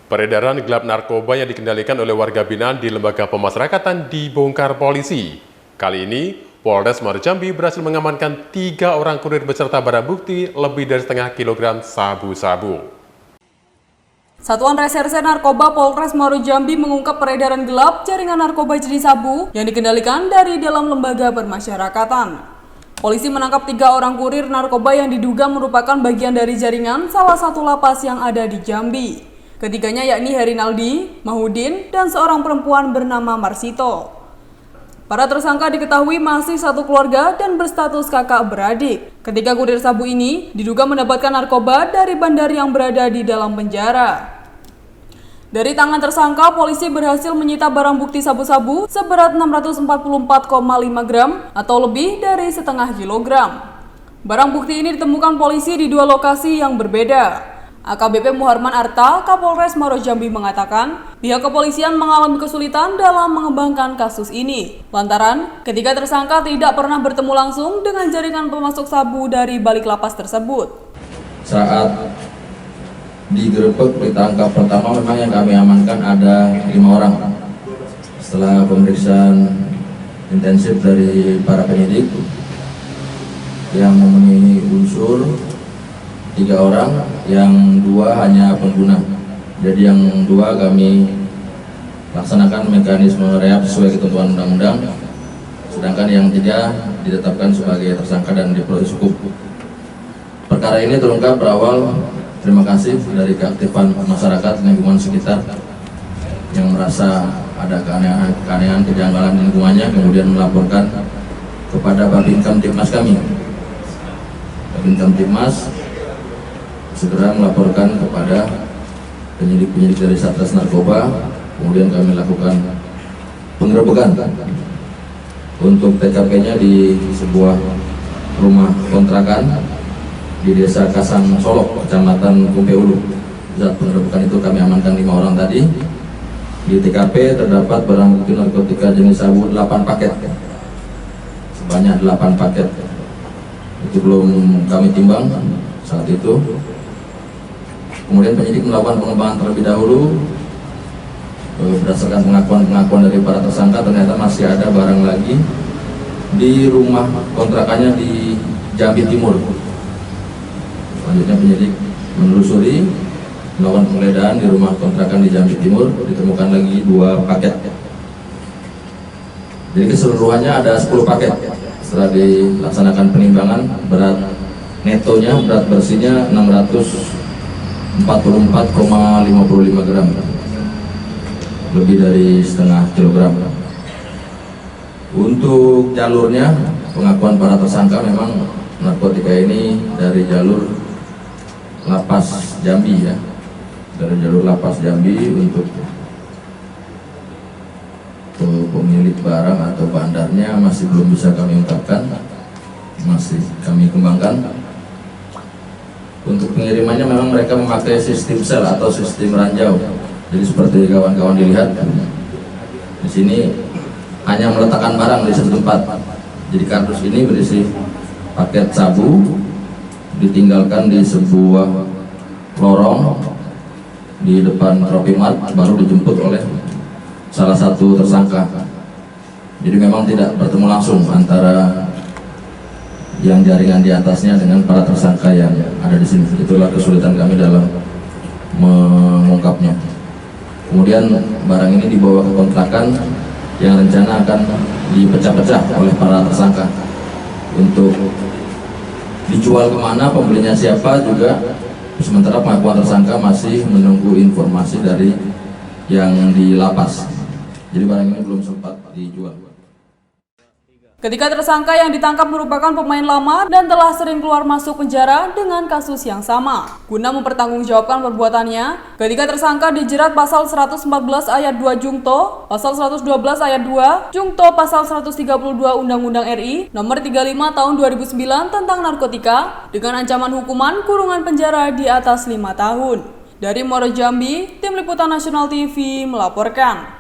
Peredaran gelap narkoba yang dikendalikan oleh warga binaan di lembaga pemasyarakatan dibongkar polisi. Kali ini, Polres Muaro Jambi berhasil mengamankan 3 orang kurir beserta barang bukti lebih dari setengah kilogram sabu-sabu. Satuan Reserse Narkoba Polres Muaro Jambi mengungkap peredaran gelap jaringan narkoba jenis sabu yang dikendalikan dari dalam lembaga permasyarakatan. Polisi menangkap 3 orang kurir narkoba yang diduga merupakan bagian dari jaringan salah satu lapas yang ada di Jambi. Ketiganya yakni Herinaldi, Mahudin, dan seorang perempuan bernama Marsito. Para tersangka diketahui masih satu keluarga dan berstatus kakak beradik. Ketiga kurir sabu ini diduga mendapatkan narkoba dari bandar yang berada di dalam penjara. Dari tangan tersangka, polisi berhasil menyita barang bukti sabu-sabu seberat 644,5 gram atau lebih dari setengah kilogram. Barang bukti ini ditemukan polisi di 2 lokasi yang berbeda. AKBP Muharman Arta, Kapolres Muaro Jambi mengatakan, pihak kepolisian mengalami kesulitan dalam mengembangkan kasus ini. Lantaran, ketiga tersangka tidak pernah bertemu langsung dengan jaringan pemasok sabu dari balik lapas tersebut. Saat digerebek ditangkap pertama memang yang kami amankan ada 5 orang. Setelah pemeriksaan intensif dari para penyidik yang memenuhi unsur 3 orang, yang 2 hanya pengguna. Jadi yang 2 kami laksanakan mekanisme rehab sesuai ketentuan undang-undang, sedangkan yang 3 ditetapkan sebagai tersangka dan diproses hukum. Perkara ini terungkap berawal terima kasih dari keaktifan masyarakat lingkungan sekitar yang merasa ada keanehan kejanggalan di lingkungannya, kemudian melaporkan kepada Babin Kamtibmas kami. Babin Kamtibmas segera melaporkan kepada penyidik-penyidik dari Satres Narkoba, kemudian kami lakukan penggerebekan untuk TKP-nya di sebuah rumah kontrakan di Desa Kasang Solok, Kecamatan Kumpe Ulu. Saat penggerebekan itu kami amankan 5 orang tadi. Di TKP terdapat barang bukti narkotika jenis sabu 8 paket, sebanyak 8 paket. Itu belum kami timbang saat itu. Kemudian penyidik melakukan pengembangan terlebih dahulu. Berdasarkan pengakuan dari para tersangka, ternyata masih ada barang lagi di rumah kontrakannya di Jambi Timur. Selanjutnya penyidik menelusuri, melakukan penggeledahan di rumah kontrakan di Jambi Timur, ditemukan lagi 2 paket. Jadi keseluruhannya ada 10 paket. Setelah dilaksanakan penimbangan, berat netonya, berat bersihnya 644,55 gram, lebih dari setengah kilogram. Untuk jalurnya, pengakuan para tersangka memang narkotika ini dari jalur Lapas Jambi, ya, dari jalur Lapas Jambi. Untuk pemilik barang atau bandarnya masih belum bisa kami ungkapkan, masih kami kembangkan. Untuk pengirimannya memang mereka memakai sistem sel atau sistem ranjau. Jadi seperti kawan-kawan dilihat di sini, hanya meletakkan barang di satu tempat. Jadi kardus ini berisi paket sabu, ditinggalkan di sebuah lorong di depan Tropimart, baru dijemput oleh salah satu tersangka. Jadi memang tidak bertemu langsung antara yang jaringan di atasnya dengan para tersangka yang ada di sini. Itulah kesulitan kami dalam mengungkapnya. Kemudian barang ini dibawa ke kontrakan yang rencana akan dipecah-pecah oleh para tersangka untuk dijual kemana, pembelinya siapa juga. Sementara pengakuan tersangka masih menunggu informasi dari yang di lapas. Jadi barang ini belum sempat dijual. Ketiga tersangka yang ditangkap merupakan pemain lama dan telah sering keluar masuk penjara dengan kasus yang sama. Guna mempertanggungjawabkan perbuatannya, ketiga tersangka dijerat pasal 114 ayat 2 Jungto, pasal 112 ayat 2 Jungto, pasal 132 Undang-Undang RI nomor 35 tahun 2009 tentang narkotika dengan ancaman hukuman kurungan penjara di atas 5 tahun. Dari Muaro Jambi, Tim Liputan Nasional TV melaporkan.